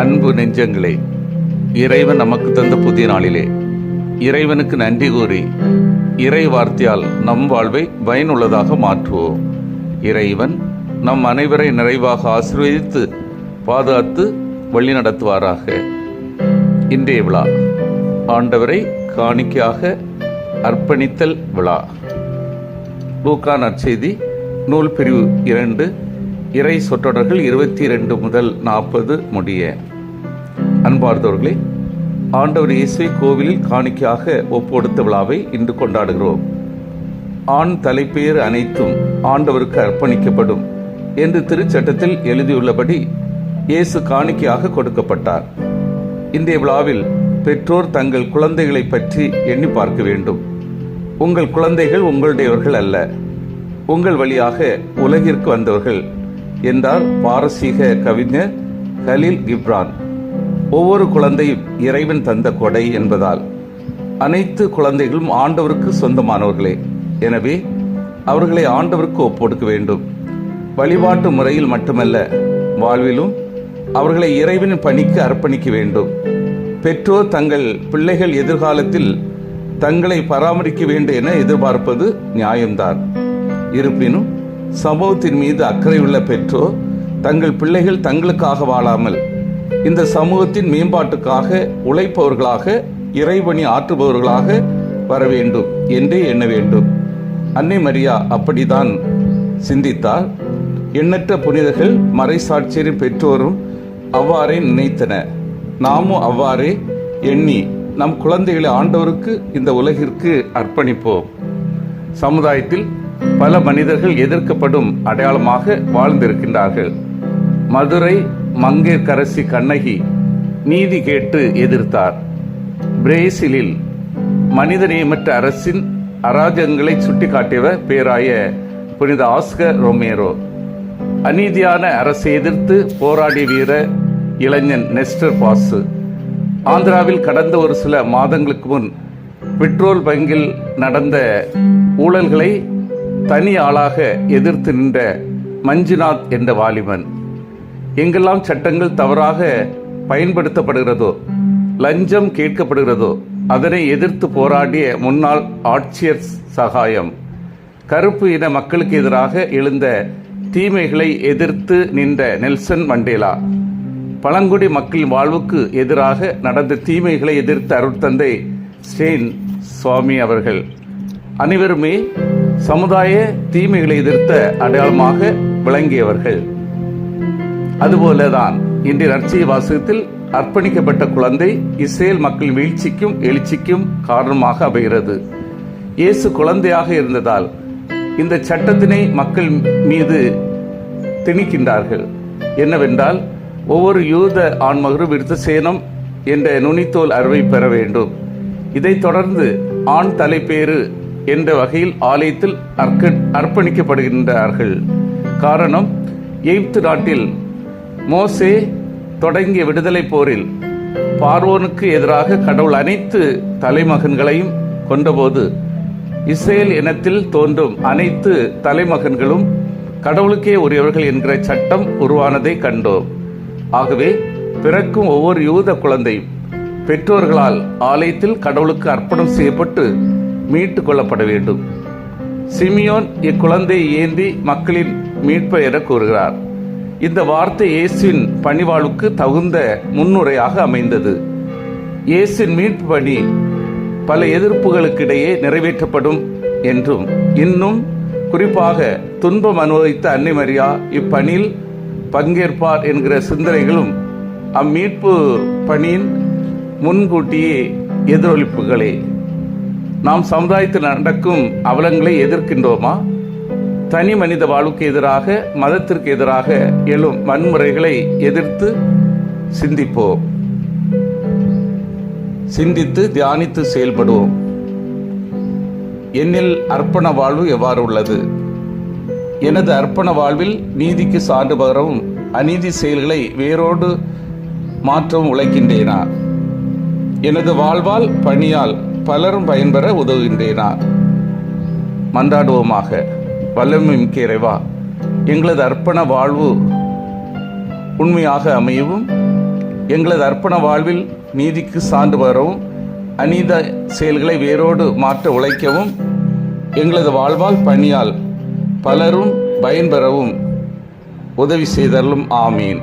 அன்பு நெஞ்சங்களே, இறைவன் நமக்கு தந்த புதிய நாளிலே இறைவனுக்கு நன்றி கூறி இறை வார்த்தையால் நம் வாழ்வை பயனுள்ளதாக மாற்றுவோம். இறைவன் நம் அனைவரை நிறைவாக ஆசீர்வதித்து பாதுகாத்து வழிநடத்துவாராக. இன்றைய விழா ஆண்டவரை காணிக்கையாக அர்ப்பணித்தல் விழா. லூக்கா நற்செய்தி நூல் பிரிவு 2 இறை சொற்றொடர்கள் 22 முதல் 40 முடிய. அன்பார்ந்தவர்களே, ஆண்டவர் இயேசுவை கோவிலில் காணிக்கையாக ஒப்புக்கொடுத்த விழாவை இன்று கொண்டாடுகிறோம். ஆண் தலைப்பேறு அனைத்தும் ஆண்டவருக்கு அர்ப்பணிக்கப்படும் என்று திருச்சட்டத்தில் எழுதியுள்ளபடி இயேசு காணிக்கையாக கொடுக்கப்பட்டார். இன்றைய விழாவில் பெற்றோர் தங்கள் குழந்தைகளை பற்றி எண்ணி பார்க்க வேண்டும். உங்கள் குழந்தைகள் உங்களுடையவர்கள் அல்ல, உங்கள் வழியாக உலகிற்கு வந்தவர்கள் என்றார் பாரசீக கவிஞர் கலீல் கிப்ரான். ஒவ்வொரு குழந்தையும் இறைவன் தந்த கொடை என்பதால் அனைத்து குழந்தைகளும் ஆண்டவருக்கு சொந்தமானவர்களே. எனவே அவர்களை ஆண்டவருக்கு ஒப்புக்கொடுக்க வேண்டும். வழிபாட்டு முறையில் மட்டுமல்ல, வாழ்விலும் அவர்களை இறைவனின் பணிக்கு அர்ப்பணிக்க வேண்டும். பெற்றோர் தங்கள் பிள்ளைகள் எதிர்காலத்தில் தங்களை பராமரிக்க வேண்டும் என எதிர்பார்ப்பது நியாயம்தான். இருப்பினும் சமூகத்தின் மீது அக்கறையுள்ள பெற்றோர் தங்கள் பிள்ளைகள் தங்களுக்காக வாழாமல் இந்த சமூகத்தின் மேம்பாட்டுக்காக உழைப்பவர்களாக, இறைபணி ஆற்றுபவர்களாக வர வேண்டும் என்றே எண்ண வேண்டும். அன்னை மரியா அப்படித்தான் சிந்தித்தார். எண்ணற்ற புனிதர்கள், மறைசாட்சியரின் பெற்றோரும் அவ்வாறே நினைத்தனர். நாமும் அவ்வாறே எண்ணி நம் குழந்தைகளை ஆண்டவருக்கு, இந்த உலகிற்கு அர்ப்பணிப்போம். சமுதாயத்தில் பல மனிதர்கள் எதிர்க்கப்படும் அடையாளமாக வாழ்ந்திருக்கின்றார்கள். மதுரை மங்கையர்க்கரசி கண்ணகி நீதி கேட்டு எதிர்த்தார். பிரேசிலில் மனிதநேயமற்ற அரசின் அராஜகங்களை சுட்டிக்காட்டியவர் பேராய புனித ஆஸ்கர் ரொமேரோ. அநீதியான அரசை எதிர்த்து போராடிய வீர இளைஞன் நெஸ்டர் பாசு. ஆந்திராவில் கடந்த ஒரு சில மாதங்களுக்கு முன் பெட்ரோல் பங்கில் நடந்த ஊழல்களை தனி ஆளாக எதிர்த்து நின்ற மஞ்சுநாத் என்ற வாலிபன். எங்கெல்லாம் சட்டங்கள் தவறாக பயன்படுத்தப்படுகிறதோ, லஞ்சம் கேட்கப்படுகிறதோ, அதனை எதிர்த்து போராடிய முன்னாள் ஆட்சியர் சகாயம். கருப்பு இன மக்களுக்கு எதிராக எழுந்த தீமைகளை எதிர்த்து நின்ற நெல்சன் மண்டேலா. பழங்குடி மக்களின் வாழ்வுக்கு எதிராக நடந்த தீமைகளை எதிர்த்த அருட்தந்தை ஸ்டேன் சுவாமி அவர்கள். அனைவருமே சமுதாய தீமைகளை எதிர்த்த அடையாளமாக விளங்கியவர்கள். அதுபோலதான் இன்றைய நற்செய்தி வாசகத்தில் அர்ப்பணிக்கப்பட்ட குழந்தை இஸ்ரேல் மக்களின் வீழ்ச்சிக்கும் எழுச்சிக்கும் காரணமாக அமைகிறது. இயேசு குழந்தையாக இருந்ததால் இந்த சட்டத்தினை மக்கள் மீது திணிக்கின்றார்கள். என்னவென்றால், ஒவ்வொரு யூத ஆண்மகரும் விருத்தசேனம் என்ற நுனித்தோல் அறுவை பெற வேண்டும். இதைத் தொடர்ந்து ஆண் தலைப்பேறு என்ற வகையில் ஆலயத்தில் அர்ப்பணிக்கப்படுகின்றார்கள். காரணம், எகிப்து நாட்டில் மோசே தொடங்கிய விடுதலை போரில் பார்வோனுக்கு எதிராக கடவுள் அனைத்து தலைமகன்களையும் கொண்டபோது இஸ்ரேல் இனத்தில் தோன்றும் அனைத்து தலைமகன்களும் கடவுளுக்கே உரியவர்கள் என்கிற சட்டம் உருவானதை கண்டோம். ஆகவே பிறக்கும் ஒவ்வொரு யூத குழந்தையும் பெற்றோர்களால் ஆலயத்தில் கடவுளுக்கு அர்ப்பணம் செய்யப்பட்டு மீட்டு கொள்ளப்பட வேண்டும். சிமியோன் இக்குழந்தையை ஏந்தி மக்களின் மீட்பை என கூறுகிறார். இந்த வார்த்தை இயேசுவின் பணிவாழ்வுக்கு தகுந்த முன்னுரையாக அமைந்தது. இயேசுவின் மீட்பு பணி பல எதிர்ப்புகளுக்கிடையே நிறைவேற்றப்படும் என்றும், இன்னும் குறிப்பாக துன்பம் அனுபவித்த அன்னை மரியா இப்பணியில் பங்கேற்பார் என்கிற சிந்தனைகளும் அம்மீட்பு பணியின் முன்கூட்டியே எதிரொலிப்புகளே. நாம் சமுதாயத்தில் நடக்கும் அவலங்களை எதிர்க்கின்றோமா? தனி மனித வாழ்வுக்கு எதிராக, மதத்திற்கு எதிராக எழும் வன்முறைகளை எதிர்த்து சிந்திப்போம். சிந்தித்து தியானித்து செயல்படுவோம். என்னில் அர்ப்பண வாழ்வு எவ்வாறு உள்ளது? எனது அர்ப்பண வாழ்வில் நீதிக்கு சான்று பகரவும் அநீதி செயல்களை வேரோடு மாற்றவும் உழைக்கின்றேனா? எனது வாழ்வால் பணியால் பலரும் பயன்பெற உதவுகின்றேனா? மன்றாடுவோமாக. வல்லமை மிக்க இறைவா, எங்களது அர்ப்பண வாழ்வு உண்மையாக அமையவும் எங்களது அர்ப்பண வாழ்வில் நீதிக்கு சான்று வரவும், அநீத செயல்களை வேரோடு மாற்ற உழைக்கவும், எங்களது வாழ்வால் பணியால் பலரும் பயன்பெறவும் உதவி செய்தருளும். ஆமீன்.